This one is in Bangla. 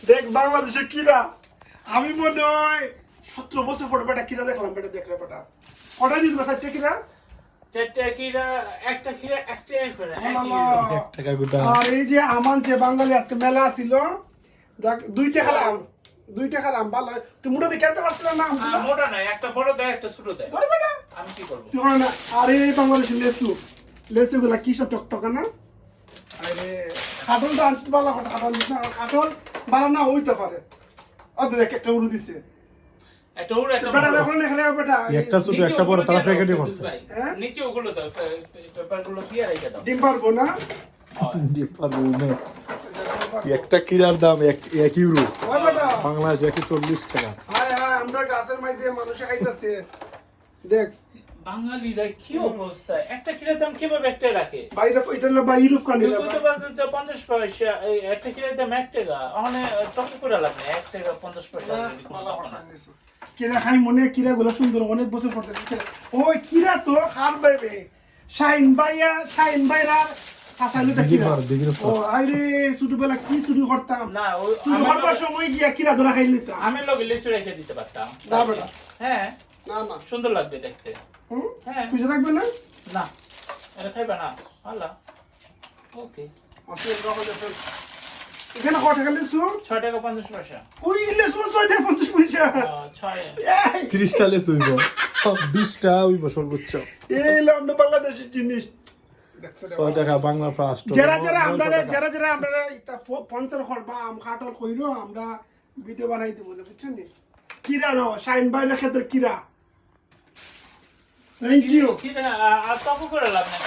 দেখ বাংলাদেশে কিরা আমি মনে হয় 17 বছর পরে বেটা কিরা দেখলাম বেটা দেখলে বেটা কটা দিন বাসায় কিরা চারটা কিরা একটা কিরা একটা করে আল্লাহ। 1 টাকা গোটা আর এই যে আমার যে বাঙালি আজকে মেলা ছিল দেখ 2 টাকার আম 2 টাকার আম ভালো তুই মুড়ো দিয়ে খেতে পারছিস না আমগুলো মোটা নাই একটা বড় দেয় একটা ছোট দেয় ধরে বেটা আমি কি করব তুই হয় না আরে বাংলাদেশের লেচু লেচুগুলা কি সব টকটকা না আরে খাটলটা আনতে ভালো কথা খাটল দিস না খাটল ভালো না হইতে পারে ওদের দেখ একটা উড়ু দিছে একটা ওর একটা বেটা বড়। এখন এখানে বেটা একটা শুধু একটা বড় তারা প্যাকেটে করছে হ্যাঁ? নিচে ওগুলো দাও পেপার গুলো দিয়ে রেখে দাও ডিম পারবো না একটা কিরার দাম 1 ইউরো ওই বেটা বাংলাদেশ 140 টাকা হায় হায় আমরা গাছের মাঝে মানুষ খাইতেছে দেখ বাঙালিরা কি অবস্থা একটা কিরার দাম কিভাবে একটা রাখে বাইরে এটা হলো বাই ইউরোপ কান্ট্রি তুই কত বাজে 50 পয়সা এই একটা কিরার দাম 1 টাকা ওখানে টক করে লাগবে 1 টাকা 50 পয়সা যদি কোনো দাম না। কিরা খাই মনে কিরা গুলো সুন্দর অনেক বছর পড়তেছে ওই কিরা তো হার বাইবে শাইন বাইরা হাসাইলো তা কিরা দিগির ও আইরে ছোটবেলা কি শুরু করতাম না ওই শুরু করবার সময় গিয়া কিরা ধরা খাই নিতাম আমি লগে লিচু রেখে দিতে পারতাম না বেটা হ্যাঁ না না সুন্দর লাগবে দেখতে হুম হ্যাঁ খুঁজে রাখবে না না এটা খাইবা না আল্লাহ ওকে আসলে রাখো দেখো এখানে কত টাকা লিখছো 6 টাকা 50 পয়সা ওই লিখছো 6 টাকা 50 পয়সা 6 এই 30 টা লেস হইব 20 টা হইব সর্বোচ্চ এই লন্ডন বাংলাদেশের জিনিস দেখছো 6 টাকা বাংলা ফাস্ট যারা আমরা ইতা স্পন্সর করবা আম খাটল কইরো আমরা ভিডিও বানাই দেব বুঝছেন নি কিরা রো শাইন বাইরের ক্ষেত্রে কিরা থ্যাংক ইউ কি আর তপ করে লাভ না